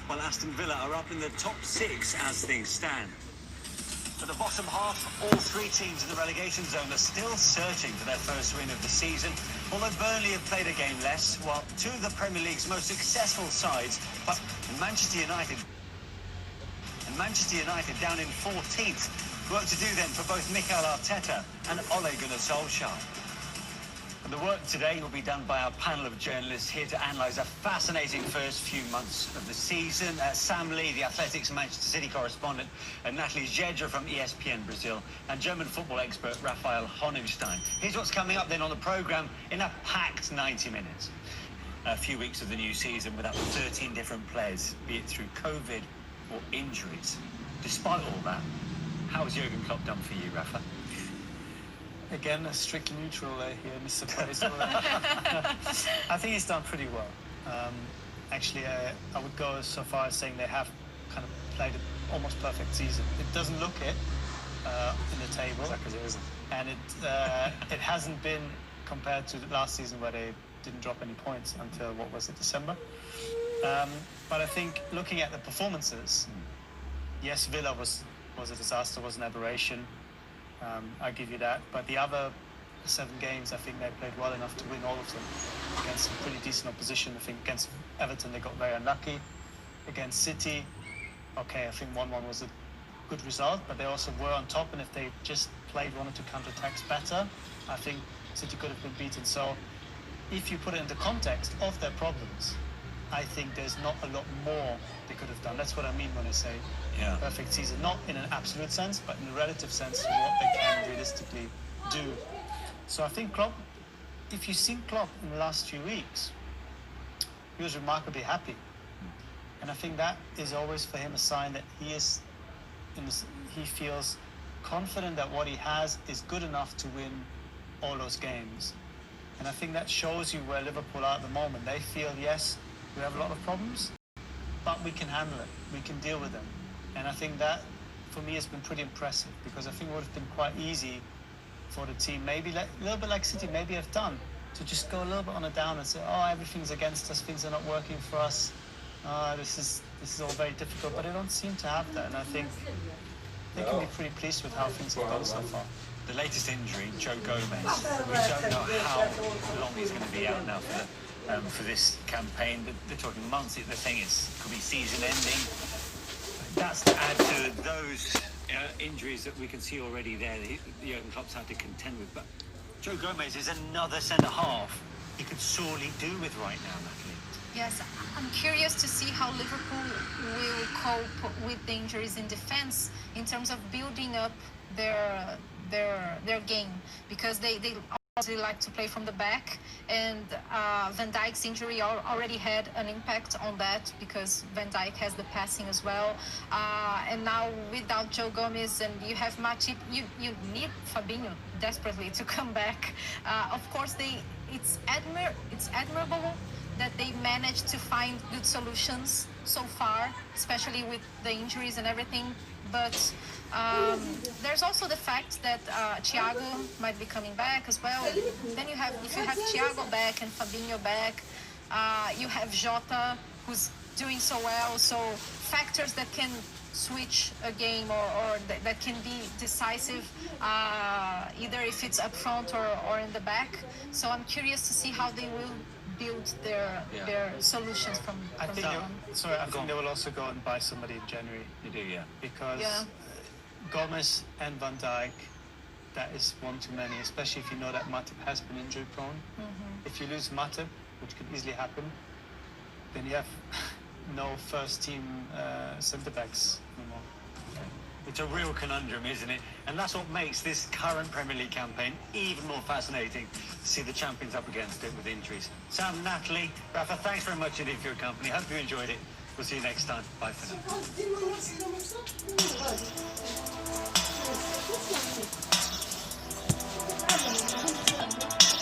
while Aston Villa are up in the top 6 as things stand. For the bottom half, all three teams in the relegation zone are still searching for their first win of the season, although Burnley have played a game less, while two of the Premier League's most successful sides, but Manchester United down in 14th. Work to do then for both Mikel Arteta and Ole Gunnar Solskjaer. And the work today will be done by our panel of journalists here to analyse a fascinating first few months of the season. Sam Lee, the Athletics Manchester City correspondent, and Natalie Jedra from ESPN Brazil, and German football expert Raphael Honigstein. Here's what's coming up then on the programme in a packed 90 minutes. A few weeks of the new season without 13 different players, be it through COVID or injuries. Despite all that, how has Jurgen Klopp done for you, Rafa? Again, a strictly neutral here, Mr. President. I think he's done pretty well. Actually, I would go so far as saying they have kind of played an almost perfect season. It doesn't look it in the table. Exactly, it isn't. And it hasn't been compared to the last season where they didn't drop any points until, what was it, December? But I think looking at the performances, yes, Villa was a disaster, was an aberration. I give you that. But the other 7 games, I think they played well enough to win all of them against some pretty decent opposition. I think against Everton, they got very unlucky. Against City, okay, I think 1-1 was a good result, but they also were on top. And if they just played one or two counter-attacks better, I think City could have been beaten. So if you put it into context of their problems, I think there's not a lot more they could have done. That's what I mean when I say perfect season. Not in an absolute sense, but in a relative sense to what they can realistically do. So I think Klopp, if you've seen Klopp in the last few weeks, he was remarkably happy. And I think that is always for him a sign that he feels confident that what he has is good enough to win all those games. And I think that shows you where Liverpool are at the moment. They feel, yes, we have a lot of problems, but we can handle it. We can deal with them. And I think that, for me, has been pretty impressive, because I think it would have been quite easy for the team, maybe a little bit like City maybe have done, to just go a little bit on a down and say, oh, everything's against us, things are not working for us, this is all very difficult. But they don't seem to have that, and I think they can be pretty pleased with how things have gone so far. The latest injury, Joe Gomez, we don't know how long he's going to be out now for this campaign. They're talking months. The thing is, it could be season-ending. That's to add to those injuries that we can see already there that Jurgen Klopp's had to contend with. But Joe Gomez is another centre-half he could sorely do with right now, Natalie. Yes, I'm curious to see how Liverpool will cope with the injuries in defence in terms of building up their game, because they obviously like to play from the back, and Van Dijk's injury already had an impact on that, because Van Dijk has the passing as well, and now without Joe Gomez, and you have Matip, you need Fabinho desperately to come back. Of course, it's admirable that they managed to find good solutions so far, especially with the injuries and everything. But there's also the fact that Thiago might be coming back as well. Then if you have Thiago back and Fabinho back, you have Jota, who's doing so well. So factors that can switch a game or that can be decisive, either if it's up front or in the back. So I'm curious to see how they will build their solutions from that on. I think they will also go and buy somebody in January. You do, yeah. Because Gomez and Van Dijk, that is one too many, especially if you know that Matip has been injury prone. If you lose Matip, which could easily happen, then you have no first team centre backs anymore. It's a real conundrum, isn't it? And that's what makes this current Premier League campaign even more fascinating, to see the champions up against it with injuries. Sam, Natalie, Rafa, thanks very much indeed for your company. Hope you enjoyed it. We'll see you next time. Bye for now.